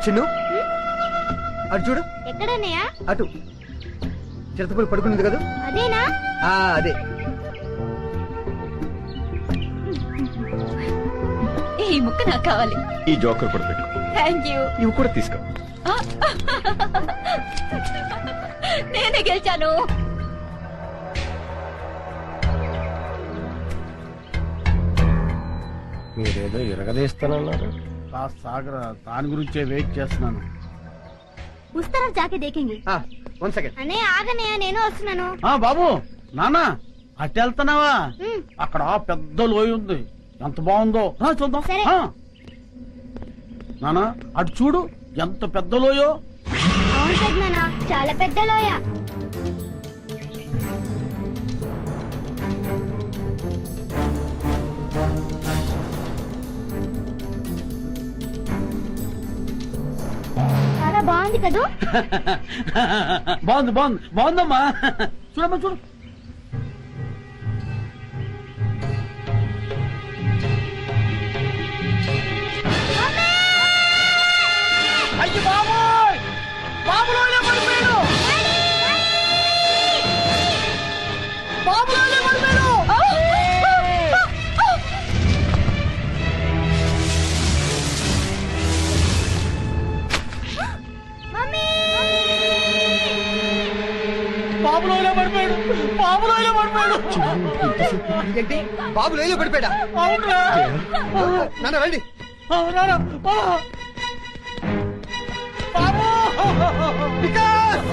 చిన్ను అటు చూడు. ఎక్కడన్నయ్యా? అటు చిరతపులు పడుకున్నది కదా, అదేనా? అదే. ఈ ముక్క నాకు కావాలి. ఈ జోకర్ కూడా పెట్టు. Thank you. ఇవి కూడా తీసుకో. నేనే గెలిచాను. మీరేదో ఇరగదీస్తానన్నారు. సాగర దాని గురించే వెయిట్ చేస్తున్నాను. उस तरफ जाके देखेंगे. 1 సెకండ్. అన్నయ్య ఆగన్నయ్య, నేను వస్తున్నాను. బాబు నాన్న అటు వెళ్తున్నావా? అక్కడ పెద్ద లోయ ఉంది, ఎంత బాగుందో చూద్దాం. సరే. నానా అటు చూడు, ఎంత పెద్ద లోయో. అవును పెద్దనాన్న, చాలా పెద్ద లోయ. చాలా బాగుంది కదూ? బాగుందమ్మా. చూడమ్మా చూడు. అయ్యి బాబోయ్, బాబులోనే పడిపోయాడు. బాబులోనే పడిపోయాడు. బాబులోనే పడిపోయాడు. బాబులోనే పడిపోయాడు. ఏంటి బాబు లోయలో పడిపోయాడా? అవునా? నాన్న రండి. అవునా బాబు? వికాస్,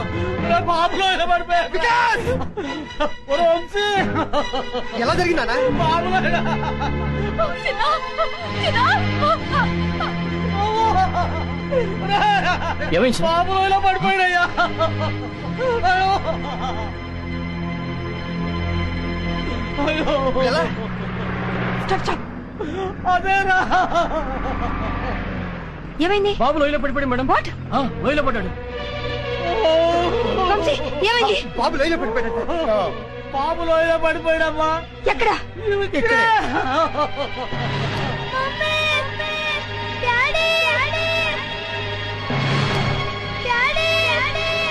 బాబులోనే పడిపోయాడు. వికాస్, వంశీ, ఎలా జరిగిందా? బాబులోనే. బాబులోనే పడిపోయాడయ్యా. ఎలా? అదేరా. ఏమైంది? బాబు లోయలో పడిపోయాడు మేడం. వాట్? లోయలో పడ్డాడు. వంశీ, ఏమైంది? బాబు లోయలో పడిపోయాడు. బాబులోనే పడిపోయాడమ్మా. ఎక్కడ? ఇక్కడే. Daddy, daddy, daddy.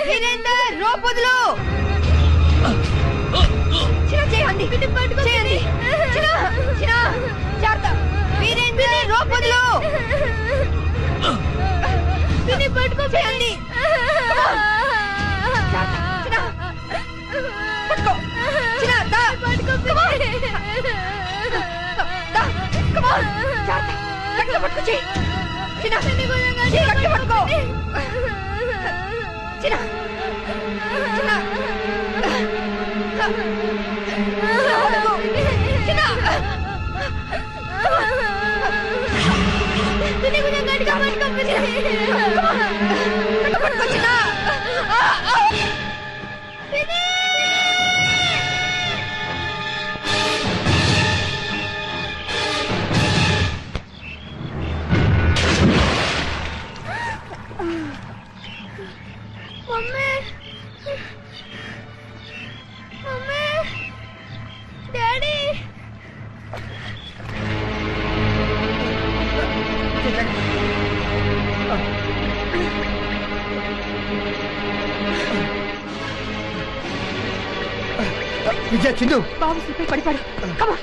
వీరేందర్, రోపుదులు. చేయండి, చేయండి. జాగ్రత్త. వీరేందర్, రోపుదులు. పట్టుకో, చేయండి. పట్టుకో. పట్టుకో చేయి. పట్టుకో. డాడీ విజయ చిన్ను బాబు స్లిప్ అయి పడిపాడు. కమా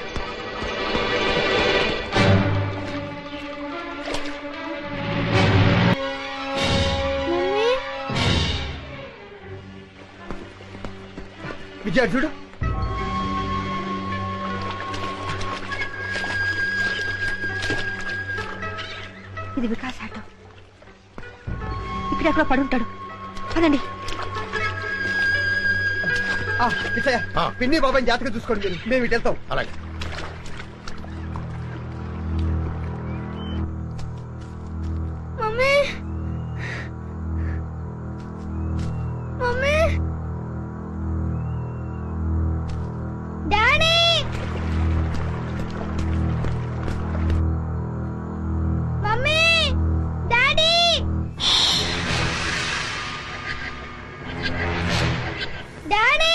మమ్మీ విజయ చూడు. ఇది వికాస్ ఆటో. ఇక్కడెక్కడ పడుంటాడు. పదండి. విజయ పిన్ని బాబాయ్ జాతకం చూసుకోండి మీరు. మేము ఇటు వెళ్తాం. అలాగే. Mummy mummy daddy mummy daddy daddy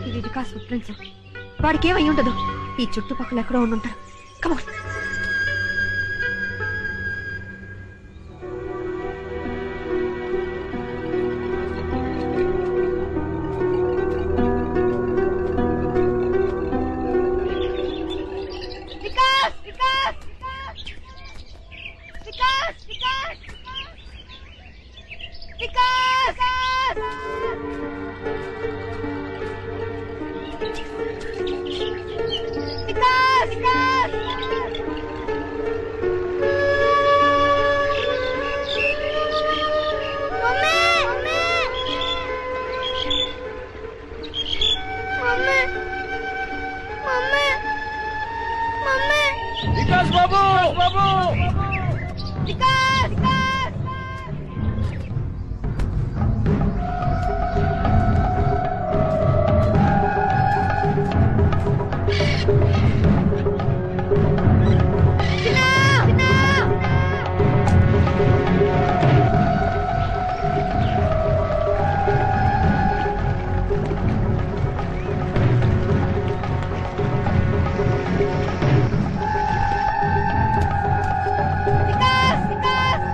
ఇది వికాస్ ఫుట్ ప్రింట్స్. వాడికి ఏమై ఉండదు. ఈ చుట్టుపక్కల ఎక్కడో ఉండుంటారు. కమా Vikas Vikas Vikas Vikas Vikas Vikas Vikas mummy mummy mummy mummy Vikas బాబు బాబు వికాస్ వికాస్ చిన్నా చిన్నా వికాస్ వికాస్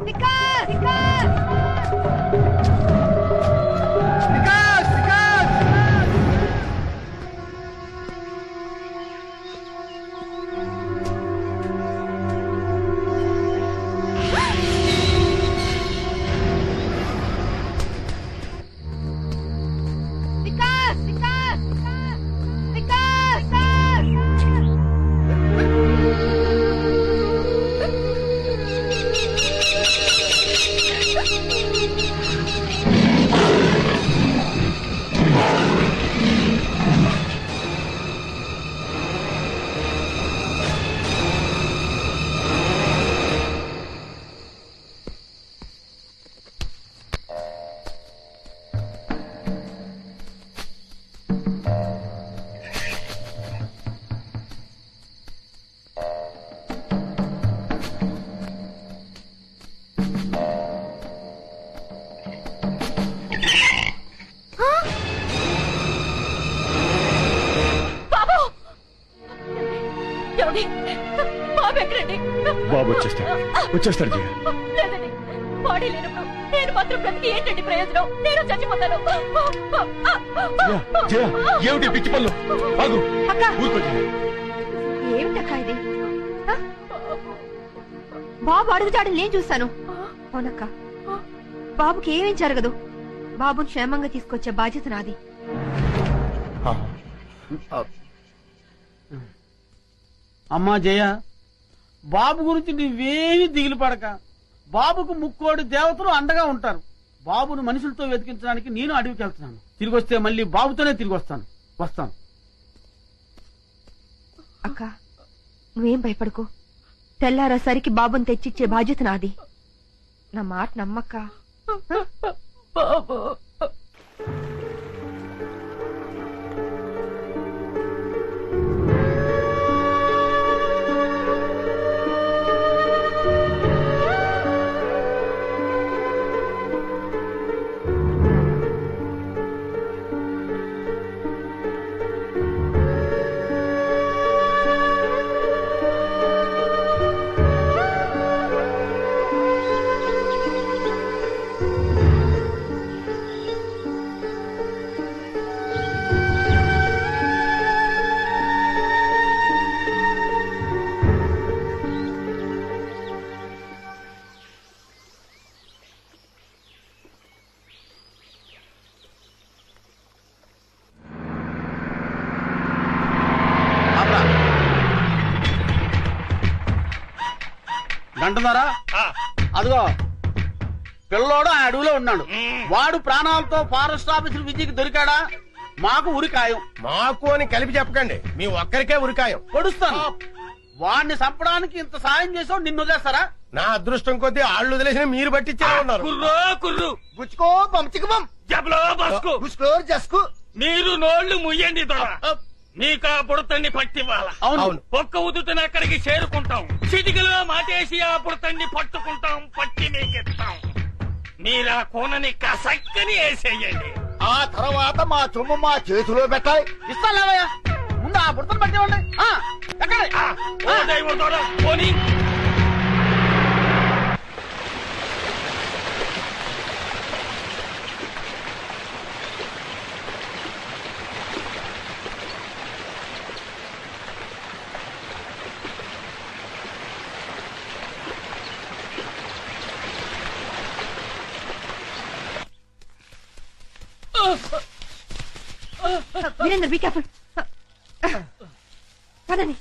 వికాస్ వికాస్ వికాస్ వికాస్ వికాస్ వికాస్ వికాస్ వికాస్ బాబు ఎవడి బాబు ఎక్కడండి? బాబు వచ్చేస్తాడు జయ. లేదండి, బాడీ లేనప్పుడు నేను మాత్రం బ్రతికి ఏంటండి ప్రయోజనం? నేను చచ్చిపోతాను. జయ ఏమిటి పిచ్చి పళ్ళు? ఆగు. అక్క ఊరుకో జయ. ఏమిటక్క ఇది? ఆ? బాబు అడుగుజాడని నేను చూశాను. అవునక్క, బాబుకి ఏమేం జరగదు. బాబుని క్షేమంగా తీసుకొచ్చే బాధ్యత నాది. అమ్మా జయ, బాబు గురించి నువ్వేమీ దిగులు పడక. బాబుకు ముక్కోడి దేవతలు అండగా ఉంటారు. బాబును మనుషులతో వెతికించడానికి నేను అడవికి వెళ్తున్నాను. తిరిగి వస్తే మళ్ళీ బాబుతోనే తిరిగి వస్తాను. అక్క నువ్వేం భయపడకు. తెల్లారేసరికి బాబుని తెచ్చిచ్చే బాధ్యత నాది. నా మాట నమ్మక్క. బాబు అంటున్నారా? అదిగో పిల్లోడు ఆ అడవిలో ఉన్నాడు. వాడు ప్రాణాలతో ఫారెస్ట్ ఆఫీసర్ విజయ్కి దొరికాడా? మాకు ఉరికాయం. మాకు అని కలిపి చెప్పకండి, మీ ఒక్కరికే ఉరికాయం. పొడుస్తాను. వాడిని చంపడానికి ఇంత సాయం చేసావు, నిన్ను వదిలేస్తారా? నా అదృష్టం కొద్దీ ఆళ్ళు వదిలేసిన మీరు పట్టించేలా ఉన్నారు. కుర్రు బుచ్చుకో బంచికబం జబలో బస్కు బుస్కో జస్కు. మీరు నోళ్లు ముయ్యండి దొర. మీకా బుడతన్ని పట్టివ్వాల. అవును. ఒక్క ఉదుటన అక్కడికి చేరుకుంటాం. చిటికలో మాటేసి ఆ బుడతన్ని పట్టుకుంటాం, పట్టి మీకిస్తాం. మీరా కోనని కసక్కని వేసేయండి. ఆ తర్వాత మా సొమ్ము మా చేతిలో పెట్టాలి. ఇస్తాలేవయ్యా, ముందు ఆ బుడతను పట్టివ్వండి. ఓ దైవం దొర పోనీ. Veerendra, be careful. పదండి.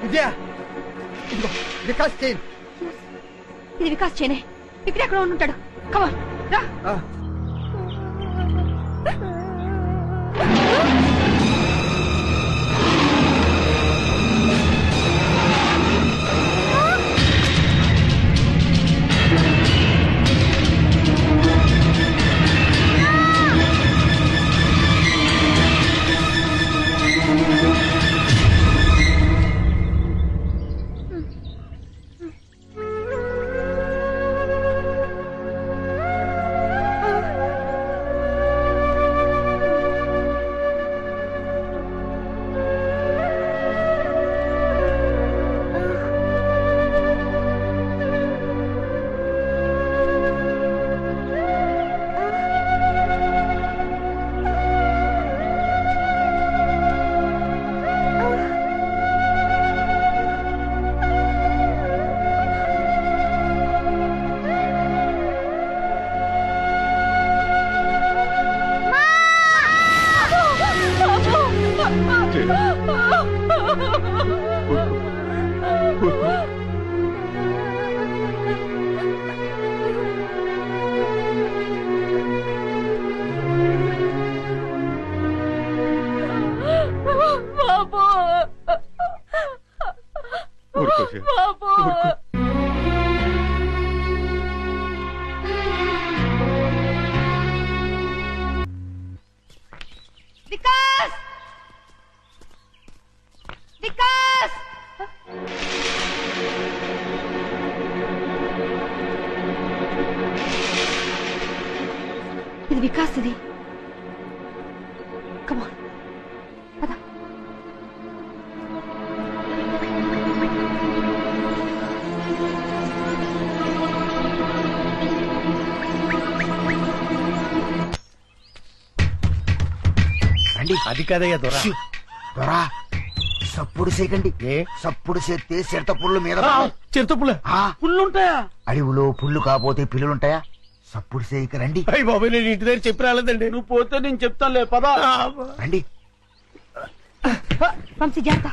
విజయ, ఇదిగో వికాస్ చైన్. ఇది వికాస్ చేనే. ఇక్కడెక్కడ ఉంటాడు. కమాన్ రా. వికాస్ ఇది. కమాన్ పద. రండి. అది కదయ్యా దొర. దొరా సప్పుడు చేయకండి. ఏ? సప్పుడు చేస్తే చిరత పుల్లు మీద చిరుతపుల ఆ, పుల్లుంటాయా? అడవిలో పుల్లు కాపోతే పిల్లులుంటాయా? సప్పుడు చేయక రండి. అయ్యి బాబాయ్, నేను ఇంటి దగ్గర చెప్పి రాలేదండి. నువ్వు పోతే నేను చెప్తానులే పదా. రండి. వంశీ జాగ్రత్త.